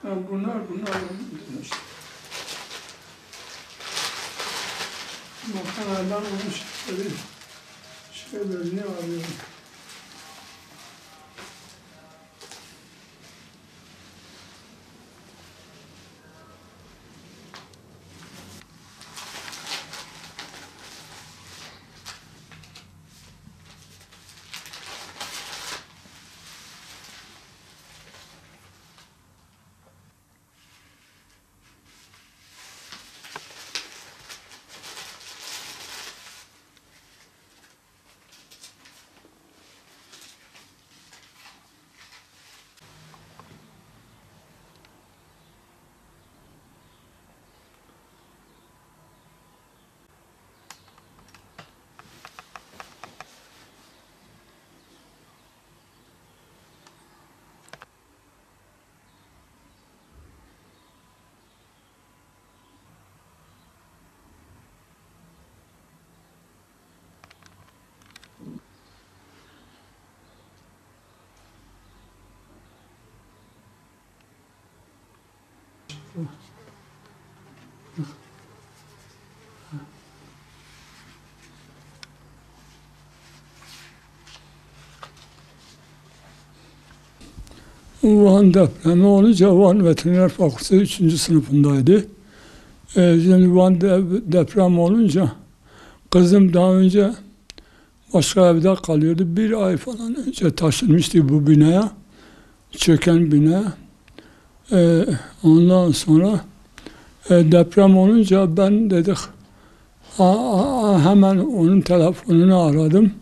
Yani bunlar işte. Makineden olmuş şeylerini arıyorum. Van depremi olunca Van Veteriner Fakültesi 3. sınıfındaydı. Şimdi Van deprem olunca kızım daha önce başka evde kalıyordu. Bir ay falan önce taşınmıştı bu binaya. Çöken bina. Ondan sonra deprem olunca ben dedik hemen onun telefonunu aradım.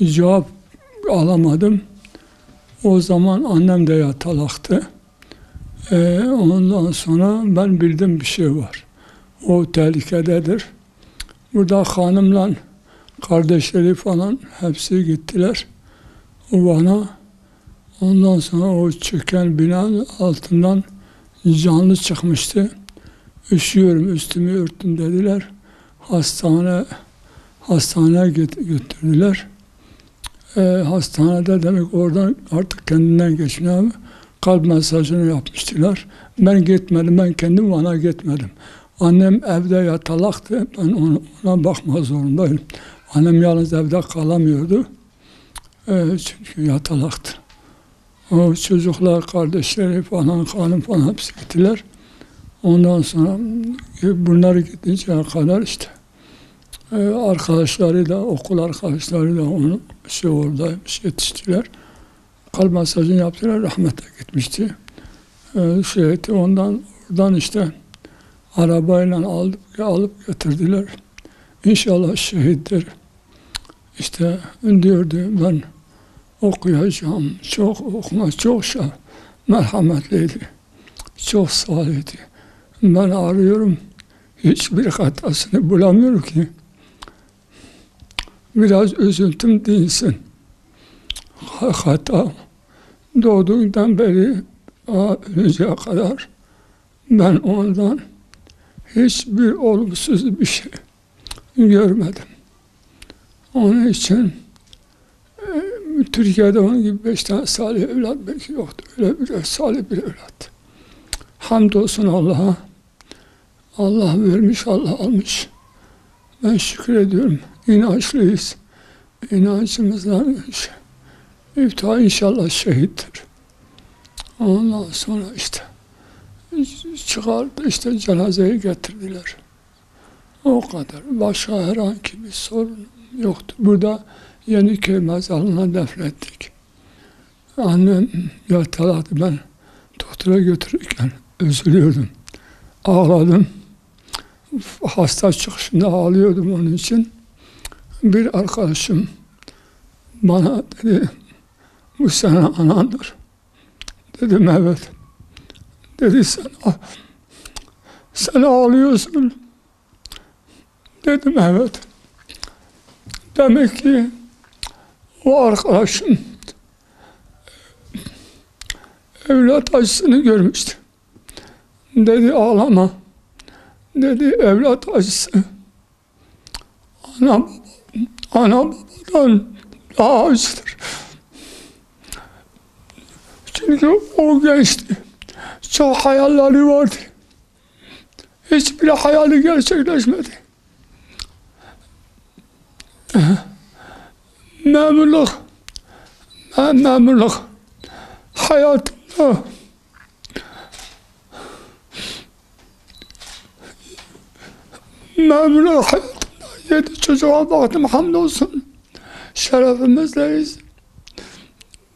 Cevap alamadım. O zaman annem de yatalaktı. Ondan sonra ben bildim bir şey var. O tehlikededir. Burada hanımla kardeşleri falan hepsi gittiler. Van'a. Ondan sonra o çöken binanın altından canlı çıkmıştı. Üşüyorum, üstümü örttüm dediler. Hastaneye götürdüler. Hastanede demek oradan artık kendinden geçmiyor. Kalp masajını yapmıştılar. Ben gitmedim, ben kendim Van'a gitmedim. Annem evde yatalaktı, ben ona bakmak zorundayım. Annem yalnız evde kalamıyordu. Çünkü yatalaktı. O çocuklar, kardeşleri falan, hanım falan hepsi gittiler. Ondan sonra bunları gidinceye kadar işte arkadaşları da, okul arkadaşları da onu oradaymış, yetiştiler. Kalp masajını yaptılar, rahmete gitmişti. Oradan işte arabayla alıp getirdiler. İnşallah şehittir. İşte diyordu ben okuyacağım, çok merhametliydi, çok salihdi. Ben arıyorum, hiçbir hatasını bulamıyorum ki. Biraz üzüntüm dinsin. Hata doğduğundan beri ölünceye kadar ben ondan hiçbir olumsuz bir şey görmedim. Onun için Türkiye'de onun gibi 5 tane salih evlat belki yoktu. Öyle bir salih bir evlat. Hamdolsun Allah'a. Allah vermiş, Allah almış. Ben şükür ediyorum. İnançlıyız. İnancımızdan inşallah şehittir. Ondan sonra işte çıkardı, işte cenazeyi getirdiler. O kadar. Başka herhangi bir sorun yoktu. Burada Yeniköy mezarlığına defnettik. Annem yataladı. Ben doktora götürürken üzülüyordum. Ağladım. Hasta çıkışında ağlıyordum onun için. Bir arkadaşım bana dedi, bu senin anandır. Dedim evet. Dedi sen ağlıyorsun. Dedim evet. Demek ki o arkadaşım evlat acısını görmüştü. Dedi ağlama. Dedi evlat acısı ana babadan daha acıdır. Çünkü o gençti. Çok hayalleri vardı. Hiçbir hayali gerçekleşmedi. Memurluk hayatımda memurluk hayatımda 7 çocuğa baktım, hamdolsun. Şerefimizdeyiz.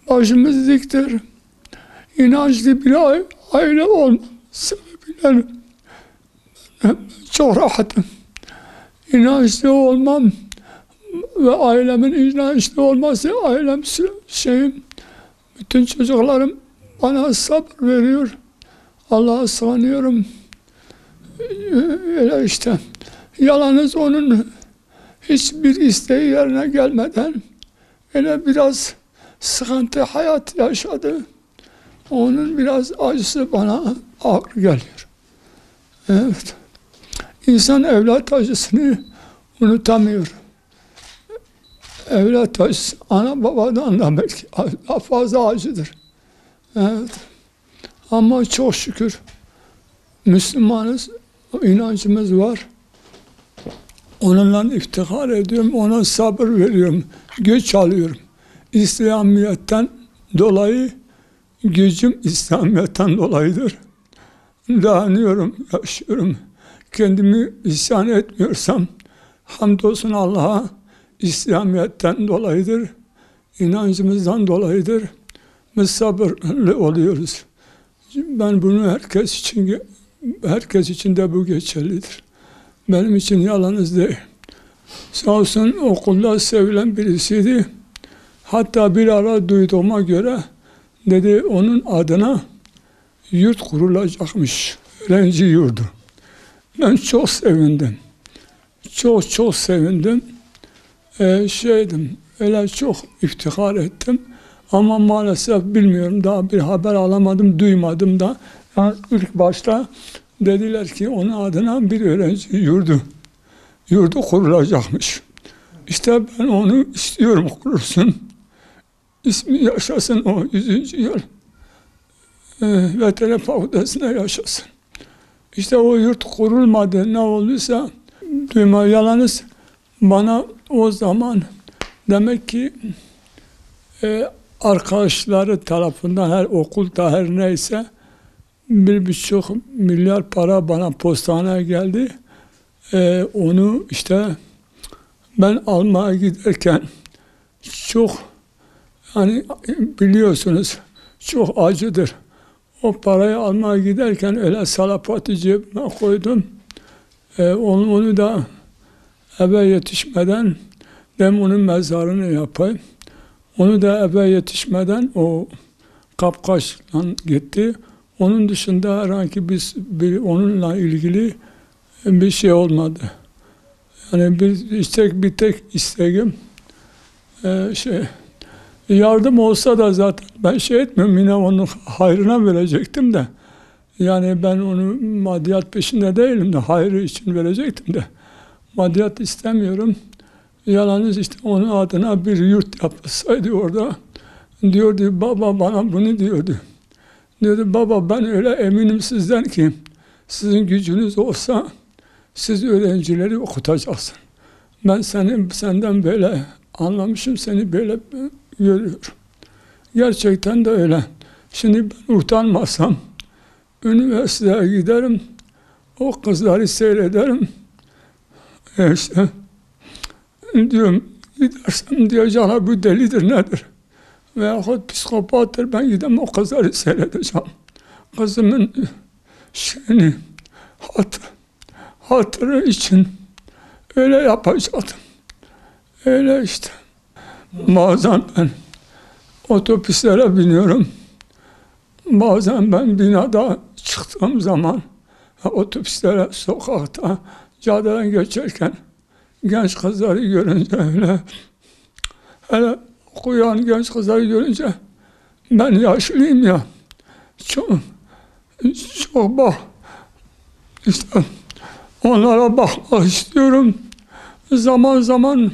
Başımız diktir. İnançlı bir aile olma sebebiyle çok rahatım. İnançlı olmam ve ailemin inançlı olması, ailem bütün çocuklarım bana sabır veriyor. Allah'a sığınıyorum. Öyle işte. Yalnız onun hiçbir isteği yerine gelmeden öyle biraz sıkıntı hayat yaşadı. Onun biraz acısı bana ağır geliyor. Evet. İnsan evlat acısını unutamıyor. Evlat acısı ana babadan da belki daha fazla acıdır. Evet. Ama çok şükür Müslümanız, inancımız var. Onunla iftihar ediyorum, ona sabır veriyorum, güç alıyorum. İslamiyet'ten dolayı, gücüm İslamiyet'ten dolayıdır. Dayanıyorum, yaşıyorum. Kendimi isyan etmiyorsam, hamdolsun Allah'a, İslamiyet'ten dolayıdır, inancımızdan dolayıdır. Biz sabırlı oluyoruz. Ben bunu herkes için de bu geçerlidir. Benim için yalnız değil. Sağ olsun okulda sevilen birisiydi. Hatta bir ara duyduğuma göre dedi onun adına yurt kurulacakmış. Öğrenci yurdu. Ben çok sevindim. Çok sevindim. Öyle çok iftihar ettim. Ama maalesef bilmiyorum, daha bir haber alamadım, duymadım da. Yani ilk başta dediler ki onun adına bir öğrenci yurdu kurulacakmış. İşte ben onu istiyorum, kurulsun. İsmi yaşasın o 100. yıl. Vətən Fakültesine yaşasın. İşte o yurt kurulmadı, ne olduysa duyma, yalnız bana o zaman demek ki arkadaşları tarafından her okulda her neyse 1,5 milyar para bana postaneye geldi. Onu işte ben almaya giderken çok, hani biliyorsunuz çok acıdır. O parayı almaya giderken öyle salapatı cebime koydum. Onu da eve yetişmeden ben onun mezarını yapayım. Onu da eve yetişmeden o kapkaçla gitti. Onun dışında herhangi bir onunla ilgili bir şey olmadı. Yani bir tek isteğim yardım olsa da zaten ben etmiyorum, yine onun hayrına verecektim de. Yani ben onu maddiyat peşinde değilim de, hayrı için verecektim de. Maddiyat istemiyorum. Yalnız işte onun adına bir yurt yapılsaydı orada. Diyordu baba, bana bunu diyordu. Diyordu baba, ben öyle eminim sizden ki sizin gücünüz olsa siz öğrencileri okutacaksın. Ben senden böyle anlamışım, seni böyle görüyorum. Gerçekten de öyle. Şimdi ben utanmasam üniversiteye giderim, o kızları seyrederim. İşte diyorum, gidersem diyecekler bu delidir nedir? Veyahut psikopattır, ben gidem o kızları seyredeceğim. Kızımın hatırı için öyle yapacaktım. Öyle işte. Bazen ben otobüslere biniyorum. Bazen ben binada çıktığım zaman otobüslere, sokakta, caddeden geçerken genç kızları görünce hele okuyan genç kızları görünce ben yaşlıyım ya, çok işte onlara bakmak istiyorum. Zaman zaman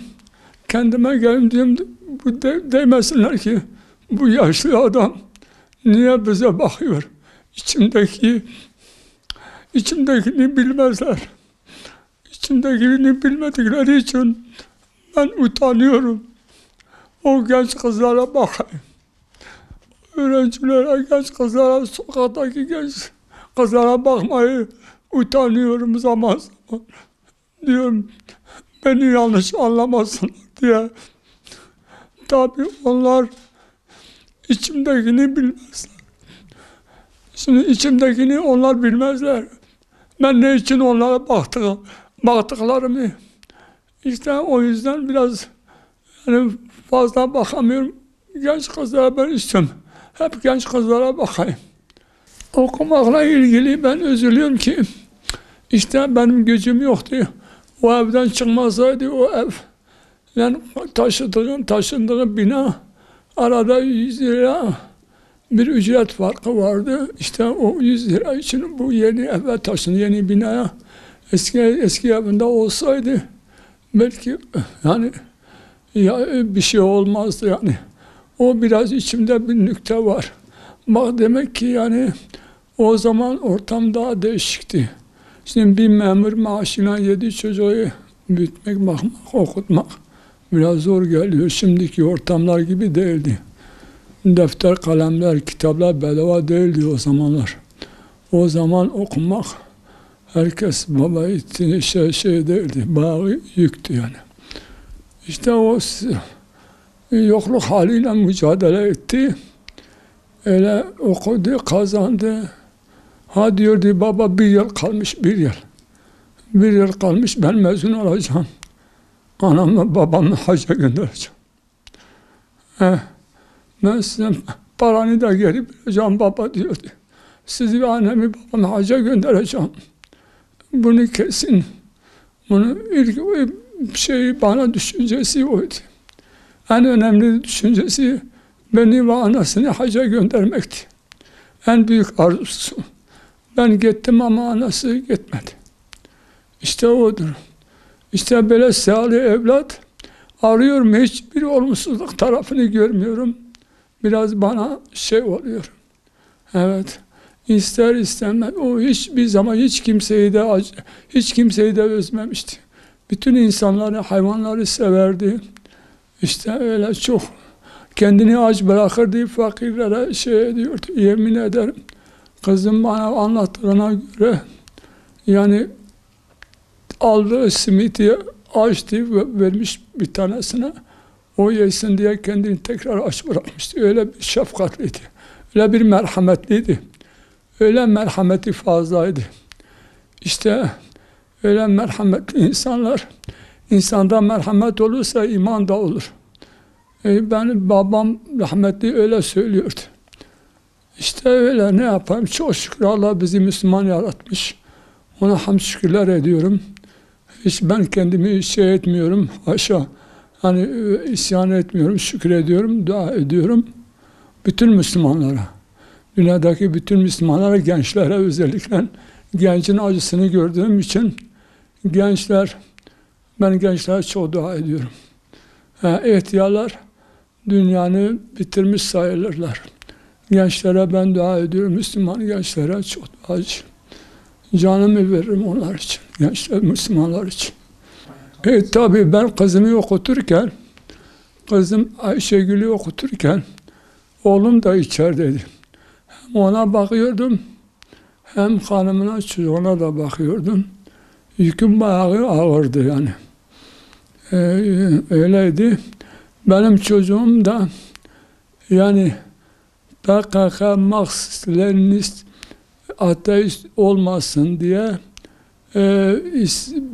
kendime geldiğimde demesinler ki bu yaşlı adam niye bize bakıyor? içimdekini bilmezler. İçimdekini bilmedikleri için ben utanıyorum. O genç kızlara bakayım. Öğrencilere, genç kızlara, sokaktaki genç kızlara bakmayı utanıyorum zaman zaman. Diyorum, beni yanlış anlamasınlar diye. Tabii onlar içimdekini bilmezler. Şimdi içimdekini onlar bilmezler. Ben ne için onlara baktıklarımı, işte o yüzden biraz yani fazla bakamıyorum. Genç kızlara ben istiyorum. Hep genç kızlara bakayım. Okumakla ilgili ben üzülüyorum ki işte benim gücüm yoktu. O evden çıkmasaydı o ev, yani taşındığım bina arada 100 lira bir ücret farkı vardı. İşte o 100 lira için bu yeni eve taşındı, yeni binaya. Eski evinde olsaydı belki yani ya bir şey olmazdı yani. O biraz içimde bir nükte var. Bak demek ki yani o zaman ortam daha değişikti. Şimdi bir memur maaşıyla 7 çocuğu büyütmek, bakmak, okutmak biraz zor geliyor. Şimdiki ortamlar gibi değildi. Defter, kalemler, kitaplar bedava değildi o zamanlar. O zaman okumak herkes baba şey değildi, bayağı yüktü yani. İşte o yokluk haliyle mücadele etti. Öyle okudu, kazandı. Ha diyordu baba 1 yıl kalmış, 1 yıl. 1 yıl kalmış ben mezun olacağım. Anamla babamla hacca göndereceğim. Ben size paranı da geri vereceğim baba diyordu. Sizi ve annemi babamı hacca göndereceğim. Bunu kesin. Bunun ilk bana düşüncesi oydu. En önemli düşüncesi beni ve anasını hacca göndermekti. En büyük arzusu. Ben gittim ama anası gitmedi. İşte odur. İşte böyle salih evlat arıyorum, hiçbir olumsuzluk tarafını görmüyorum. Biraz bana şey oluyor. Evet. İster istemez. O hiçbir zaman hiç kimseyi de özmemişti. Bütün insanları, hayvanları severdi. İşte öyle çok. Kendini aç bırakırdı, fakirlere şey ediyordu. Yemin ederim. Kızım bana anlattığına göre yani aldığı simiti açtı ve vermiş bir tanesine. O yesin diye kendini tekrar aç bırakmıştı. Öyle bir şefkatliydi. Öyle bir merhametliydi. Öyle merhameti fazlaydı. İşte öyle merhametli insanlar, insanda merhamet olursa iman da olur. Benim babam rahmetli öyle söylüyordu. İşte öyle ne yapayım? Çok şükür Allah bizi Müslüman yaratmış. Ona hamd şükürler ediyorum. Hiç ben kendimi şey etmiyorum. Haşa. Hani isyan etmiyorum, şükür ediyorum, dua ediyorum. Bütün Müslümanlara, dünyadaki bütün Müslümanlara, gençlere özellikle gencin acısını gördüğüm için ben gençlere çok dua ediyorum. İhtiyarlar dünyanı bitirmiş sayılırlar. Gençlere ben dua ediyorum, Müslüman gençlere çok duacıyım. Canımı veririm onlar için, gençler, Müslümanlar için. Tabii ben kızımı okuturken, kızım Ayşegül'ü okuturken, oğlum da içerideydi. Hem ona bakıyordum, hem hanımına, çocuğuna da bakıyordum. Yüküm bayağı ağırdı yani. Öyleydi. Benim çocuğum da yani PKK, Marksist, Leninist, ateist olmasın diye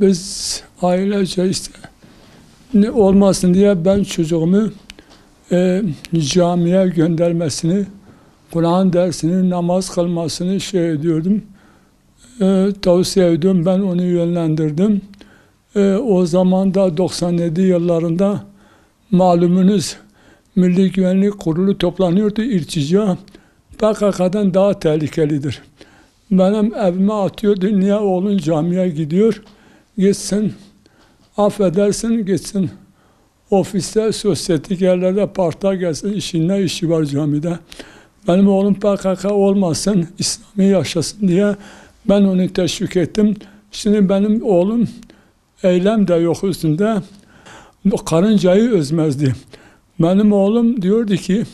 biz ailece işte ne olmasın diye ben çocuğumu camiye göndermesini, Kur'an dersini, namaz kılmasını şey ediyordum. Tavsiye ediyorum, ben onu yönlendirdim. O zaman da 97 yıllarında malumunuz Milli Güvenlik Kurulu toplanıyordu, irtica PKK'dan daha tehlikelidir. Benim evime atıyordu, niye oğlun camiye gidiyor? Gitsin, affedersin gitsin. Ofiste, sosyetik yerlerde parta gelsin, işin ne işi var camide? Benim oğlum PKK olmasın, İslam'ı yaşasın diye ben onu teşvik ettim. Şimdi benim oğlum eylem de yok üstünde. Karıncayı özmezdi. Benim oğlum diyordu ki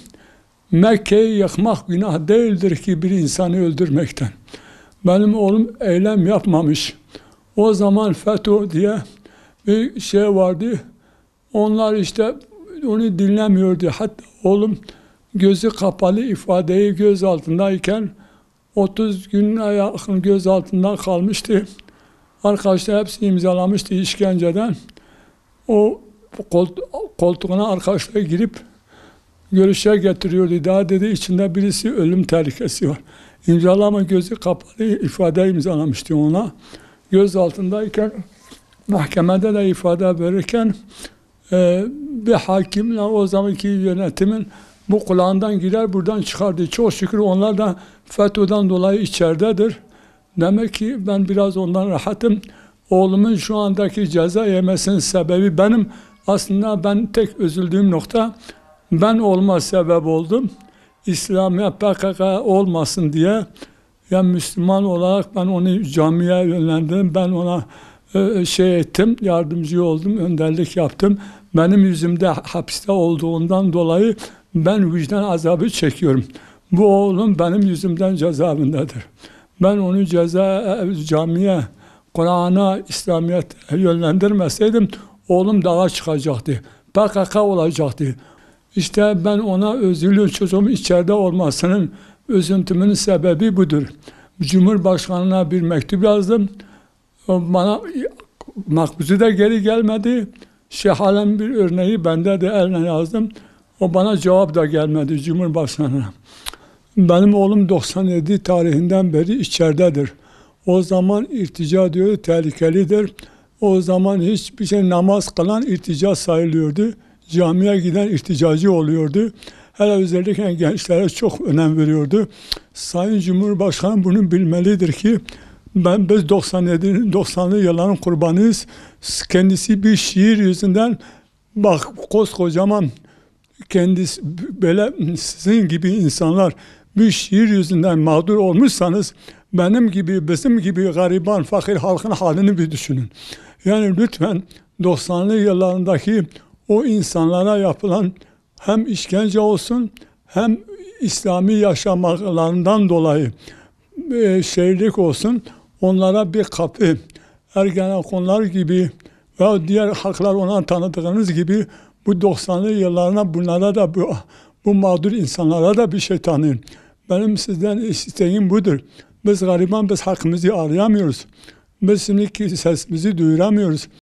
Mekke'yi yakmak günah değildir ki bir insanı öldürmekten. Benim oğlum eylem yapmamış. O zaman FETÖ diye bir şey vardı. Onlar işte onu dinlemiyordu. Hatta oğlum gözü kapalı ifadeyi göz altındayken 30 güne yakın göz altında kalmıştı. Arkadaşlar hepsi imzalamıştı işkenceden. O koltuğuna arkadaşlar girip görüşe getiriyordu. Daha dedi içinde birisi ölüm tehlikesi var. İmzalama gözü kapalı ifade imzalamıştı ona. Göz altındayken mahkemede de ifade verirken bir hakimle o zamanki yönetimin bu kulağından girer buradan çıkardı. Çok şükür onlar da FETÖ'den dolayı içeridedir. Demek ki ben biraz ondan rahatım. Oğlumun şu andaki ceza yemesinin sebebi benim. Aslında ben tek üzüldüğüm nokta ben olma sebep oldum. İslam'a PKK olmasın diye yani Müslüman olarak ben onu camiye yönlendirdim. Ben ona şey ettim, yardımcı oldum, önderlik yaptım. Benim yüzümde hapiste olduğundan dolayı ben vicdan azabı çekiyorum. Bu oğlum benim yüzümden cezaevindedir. Ben onu camiye, Kur'an'a, İslamiyet'e yönlendirmeseydim oğlum dağa çıkacaktı. PKK olacaktı. İşte ben ona üzülüyorum, çocuğum içeride olmasının üzüntümün sebebi budur. Cumhurbaşkanına bir mektup yazdım. Bana makbuzu da geri gelmedi. Halen bir örneği bende de eline yazdım. O bana cevap da gelmedi Cumhurbaşkanı'na. Benim oğlum 97 tarihinden beri içeridedir. O zaman irtica diyor tehlikelidir. O zaman hiçbir şey namaz kılan irtica sayılıyordu. Camiye giden irticacı oluyordu. Hele özellikle gençlere çok önem veriyordu. Sayın Cumhurbaşkanı bunu bilmelidir ki biz 90'lı yılların kurbanıyız. Kendisi bir şiir yüzünden bak koskocaman kendisi böyle sizin gibi insanlar bir şiir yüzünden mağdur olmuşsanız benim gibi bizim gibi gariban fakir halkın halini bir düşünün. Yani lütfen 90'lı yıllarındaki o insanlara yapılan hem işkence olsun hem İslami yaşamalarından dolayı şeylik olsun onlara bir kapı Ergenekonlar gibi veya diğer halklar ona tanıdığınız gibi bu 90'lı yıllarına bunlara da bu mağdur insanlara da bir şey tanıyın. Benim sizden isteğim budur. Biz gariban biz hakkımızı arayamıyoruz. Biz şimdiki sesimizi duyuramıyoruz.